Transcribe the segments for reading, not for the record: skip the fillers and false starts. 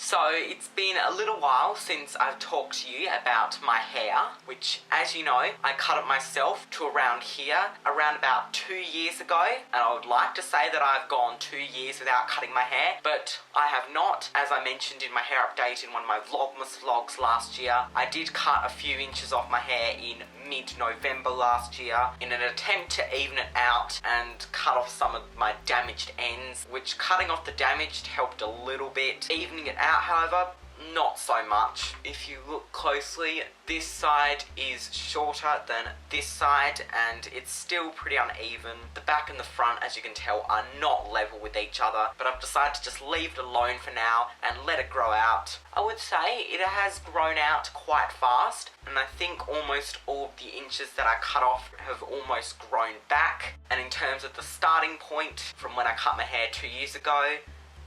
So it's been a little while since I've talked to you about my hair, which, as you know, I cut it myself to around here, around about 2 years ago, and I would like to say that I've gone 2 years without cutting my hair, but I have not. As I mentioned in my hair update in one of my Vlogmas vlogs last year, I did cut a few inches off my hair in mid-November last year in an attempt to even it out and cut off some of my damaged ends, which cutting off the damaged helped a little bit. Evening it out, however, not so much. If you look closely, this side is shorter than this side and it's still pretty uneven. The back and the front, as you can tell, are not level with each other, but I've decided to just leave it alone for now and let it grow out. I would say it has grown out quite fast, and I think almost all of the inches that I cut off have almost grown back. And in terms of the starting point from when I cut my hair 2 years ago,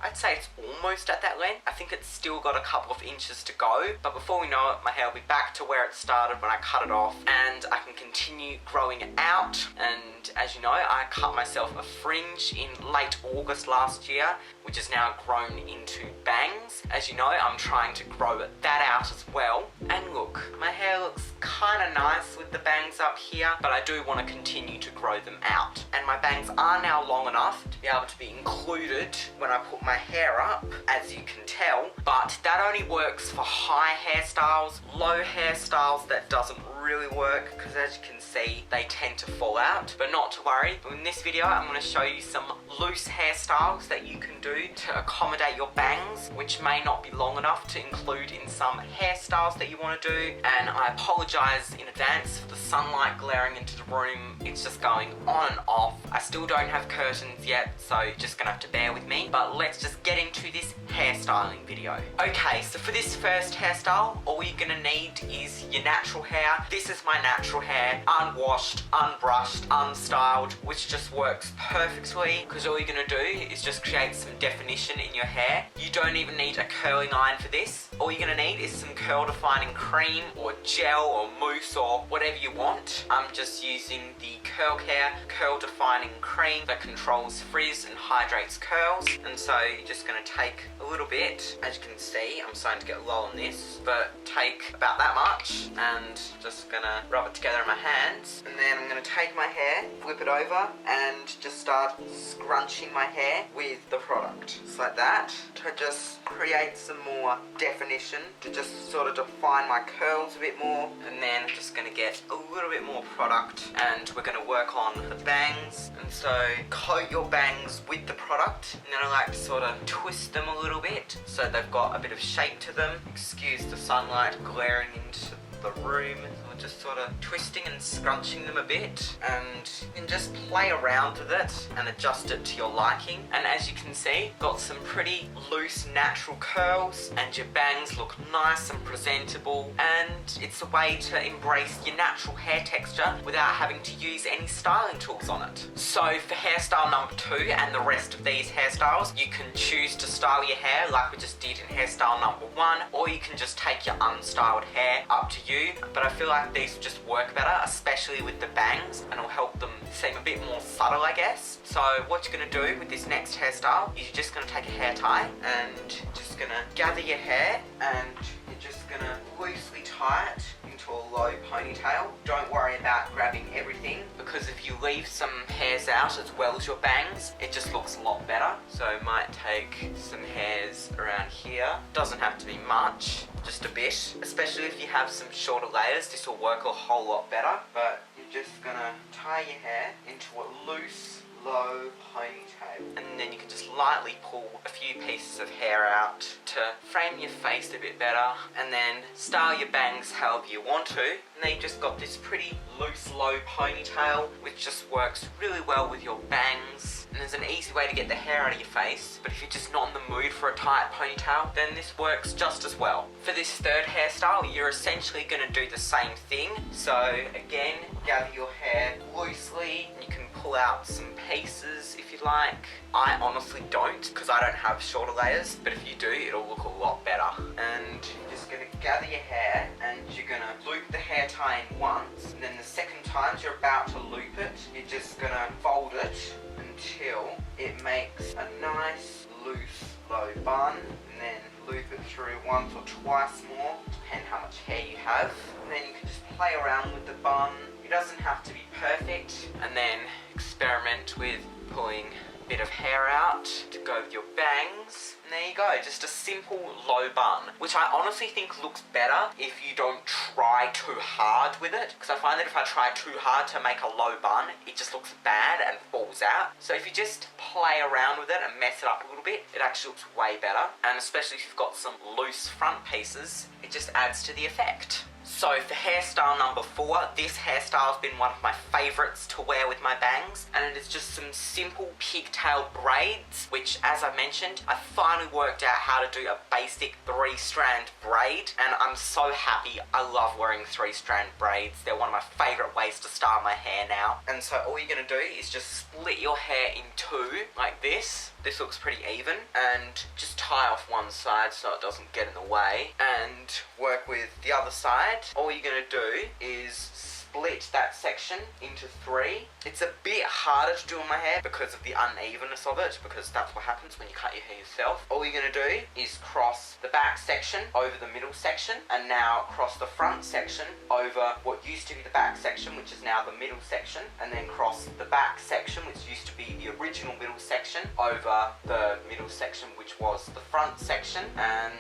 I'd say it's almost at that length. I think it's still got a couple of inches to go, but before we know it, my hair will be back to where it started when I cut it off, and I can continue growing it out. And as you know, I cut myself a fringe in late August last year, which has now grown into bangs. As you know, I'm trying to grow that out as well. And look, my hair looks kind of nice with the bangs up here, but I do want to continue to grow them out. And my bangs are now long enough to be able to be included when I put my hair up, as you can tell, but that only works for high hairstyles. Low hairstyles, that doesn't really work, because as you can see, they tend to fall out. But not to worry, in this video I'm going to show you some loose hairstyles that you can do to accommodate your bangs, which may not be long enough to include in some hairstyles that you want to do. And I apologise in advance for the sunlight glaring into the room. It's just going on and off. I still don't have curtains yet, so you're just gonna have to bear with me. But let's just get into this hairstyling video. Okay, so for this first hairstyle, all you're gonna need is your natural hair. This is my natural hair, unwashed, unbrushed, unstyled, which just works perfectly, because all you're gonna do is just create some definition in your hair. You don't even need a curling iron for this. All you're gonna need is some curl defining cream or gel or mousse or whatever you want. I'm just using the Curl Care curl defining cream that controls frizz and hydrates curls. And so you're just gonna take a little bit. As you can see, I'm starting to get low on this, but take about that much and just gonna rub it together in my hands. And then I'm gonna take my hair, flip it over, and just start scrunching my hair with the product. Just like that, to just create some more definition, to just sort of define my curls a bit more. And then I'm just gonna get a little bit more product, and we're gonna work on the bangs. And so coat your bangs with the product, and then I like to sort of twist them a little bit so they've got a bit of shape to them. Excuse the sunlight glaring into the room. So we're just sort of twisting and scrunching them a bit, and you can just play around with it and adjust it to your liking. And as you can see, got some pretty loose natural curls, and your bangs look nice and presentable, and it's a way to embrace your natural hair texture without having to use any styling tools on it. So for hairstyle number 2 and the rest of these hairstyles, you can choose to style your hair like we just did in hairstyle number 1, or you can just take your unstyled hair, up to you. But I feel like these just work better, especially with the bangs, and it'll help them seem a bit more subtle, I guess. So what you're going to do with this next hairstyle is you're just going to take a hair tie and just going to gather your hair, and you're just going to loosely tie it into a low ponytail. Don't worry about grabbing everything, because if you leave some hairs out as well as your bangs, it just looks a lot better. So I might take some hairs around here. Doesn't have to be much, just a bit. Especially if you have some shorter layers, this will work a whole lot better. But you're just gonna tie your hair into a loose, low ponytail, and then you can just lightly pull a few pieces of hair out to frame your face a bit better, and then style your bangs however you want to. And then you just got this pretty loose, low ponytail, which just works really well with your bangs. And there's an easy way to get the hair out of your face, but if you're just not in the mood for a tight ponytail, then this works just as well. For this third hairstyle, you're essentially going to do the same thing. So again, gather your hair loosely, and you can pull out some pieces if you like. I honestly don't, because I don't have shorter layers, but if you do, it'll look a lot better. And you're just going to gather your hair, and you're going to loop the hair tie in once, and then the second time you're about to loop it, you're just going to fold it until it makes a nice loose low bun, and then loop it through once or twice more, depending how much hair you have. And then you can just play around with the bun. It doesn't have to be perfect. And then experiment with pulling a bit of hair out to go with your bangs. And there you go, just a simple low bun, which I honestly think looks better if you don't try too hard with it, because I find that if I try too hard to make a low bun, it just looks bad and falls out. So if you just play around with it and mess it up a little bit, it actually looks way better. And especially if you've got some loose front pieces, it just adds to the effect. So for hairstyle number 4, this hairstyle has been one of my favourites to wear with my bangs, and it is just some simple pigtail braids, which, as I mentioned, I finally worked out how to do a basic 3-strand braid, and I'm so happy. I love wearing 3-strand braids. They're one of my favourite ways to style my hair now. And so all you're going to do is just split your hair in two, like this. This looks pretty even, and just tie off one side so it doesn't get in the way, and work with the other side. All you're going to do is split that section into 3. It's a bit harder to do on my hair because of the unevenness of it, because that's what happens when you cut your hair yourself. All you're going to do is cross the back section over the middle section, and now cross the front section over what used to be the back section, which is now the middle section, and then cross the back section, which used to be the original middle section, over the middle section, which was the front section, and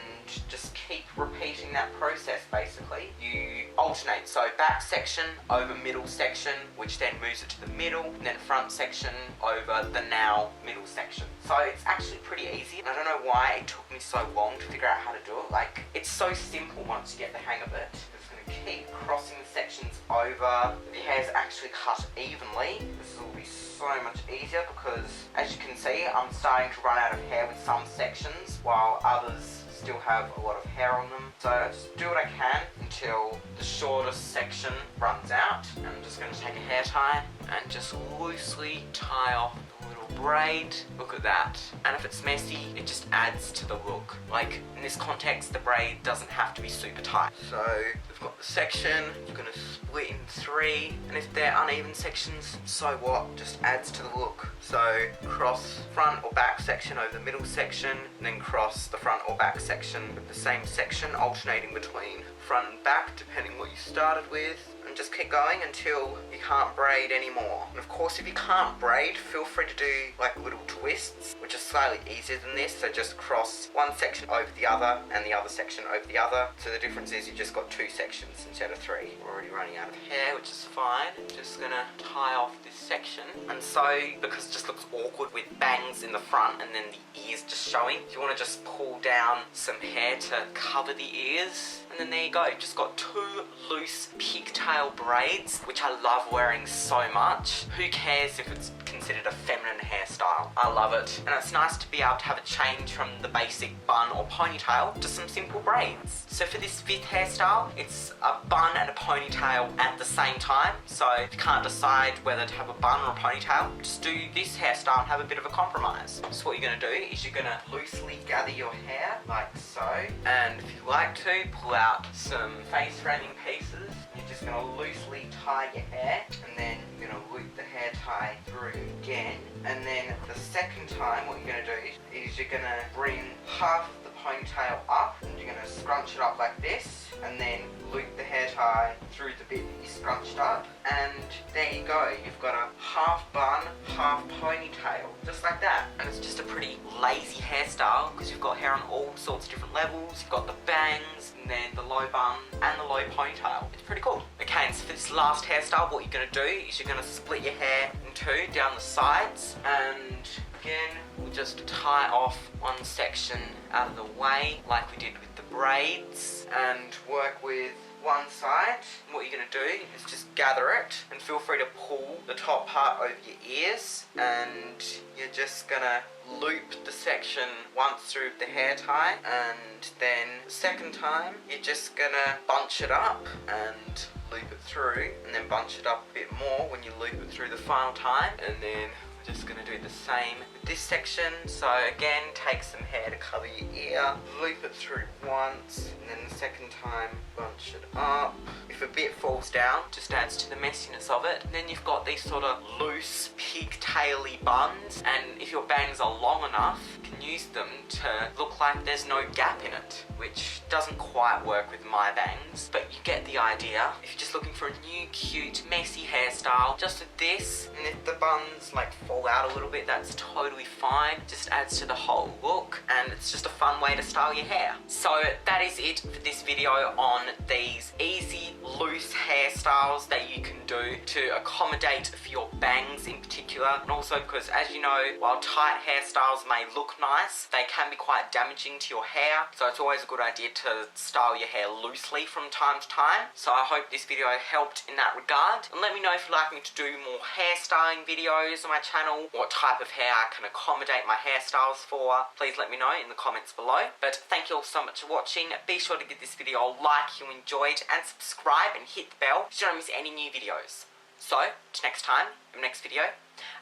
just keep repeating that process. Basically, you alternate, so back section over middle section, which then moves it to the middle, and then front section over the now middle section. So it's actually pretty easy, and I don't know why it took me so long to figure out how to do it. Like, it's so simple once you get the hang of it. Just going to keep crossing the sections over. If your hair's actually cut evenly, this will be so much easier, because as you can see, I'm starting to run out of hair with some sections, while others still have a lot of hair on them. So I just do what I can until the shortest section runs out. And I'm just going to take a hair tie and just loosely tie off the little braid. Look at that. And if it's messy, it just adds to the look. Like, in this context, the braid doesn't have to be super tight. So we've got the section, you're going to split in 3, and if they're uneven sections, so what, just adds to the look. So cross front or back section over the middle section, and then cross the front or back section with the same section, alternating between front and back depending what you started with, and just keep going until you can't braid anymore. And of course, if you can't braid, feel free to do like little twists, which are slightly easier than this. So just cross one section over the other and the other section over the other. So the difference is you just got 2 sections instead of 3. We're already running out of hair, which is fine. Just gonna tie off this section. And so, because it just looks awkward with bangs in the front and then the ears just showing, if you want to just pull down some hair to cover the ears, and then there you go. You've just got 2 loose pigtail braids, which I love wearing so much. Who cares if it's considered a feminine hairstyle? I love it. And it's nice to be able to have a change from the basic bun or ponytail to some simple braids. So for this 5th hairstyle, it's a bun and a ponytail at the same time. So if you can't decide whether to have a bun or a ponytail, just do this hairstyle and have a bit of a compromise. So what you're going to do is you're going to loosely gather your hair like so, and if you like to, pull out some face framing pieces. You're just going to loosely tie your hair, and then you're going to loop the hair tie through again. And then the second time, what you're going to do is you're going to bring half of the ponytail up, and you're going to scrunch it up like this, and then loop the hair tie through the bit that you scrunched up, and there you go. You've got a half bun, half ponytail, just like that. And it's just a pretty lazy hairstyle, because you've got hair on all sorts of different levels. You've got the bangs, and then the low bun, and the low ponytail. It's pretty cool. Okay, and so for this last hairstyle, what you're going to do is you're going to split your hair in 2 down the sides, and again, we'll just tie off one section out of the way, like we did with the braids, and work with one side. What you're going to do is just gather it, and feel free to pull the top part over your ears, and you're just going to loop the section once through the hair tie, and then the second time you're just going to bunch it up and loop it through, and then bunch it up a bit more when you loop it through the final time, and then we're just going to do the same with this section. So again, take some hair to cover your ear, loop it through once, and then the second time bunch it up. If a bit falls down, just adds to the messiness of it. And then you've got these sort of loose pigtaily buns, and if your bangs are long enough, you can use them to look like there's no gap in it, which doesn't quite work with my bangs, but you get the idea. If you're just looking for a new, cute, messy hairstyle, just with this, and if the buns like fall out a little bit, that's totally fine. Just adds to the whole look, and it's just a fun way to style your hair. So that is it for this video on these easy, loose hairstyles that you can do to accommodate for your bangs in particular, and also because, as you know, while tight hairstyles may look nice, they can be quite damaging to your hair, so it's always a good idea to style your hair loosely from time to time. So I hope this video helped in that regard, and let me know if you'd like me to do more hairstyling videos on my channel, what type of hair I can accommodate my hairstyles for. Please let me know in the comments below. But thank you all so much for watching. Be sure to give this video a like if you enjoyed, and subscribe and hit the bell so you don't miss any new videos. So, till next time, in the next video,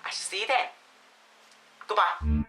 I shall see you then. Goodbye.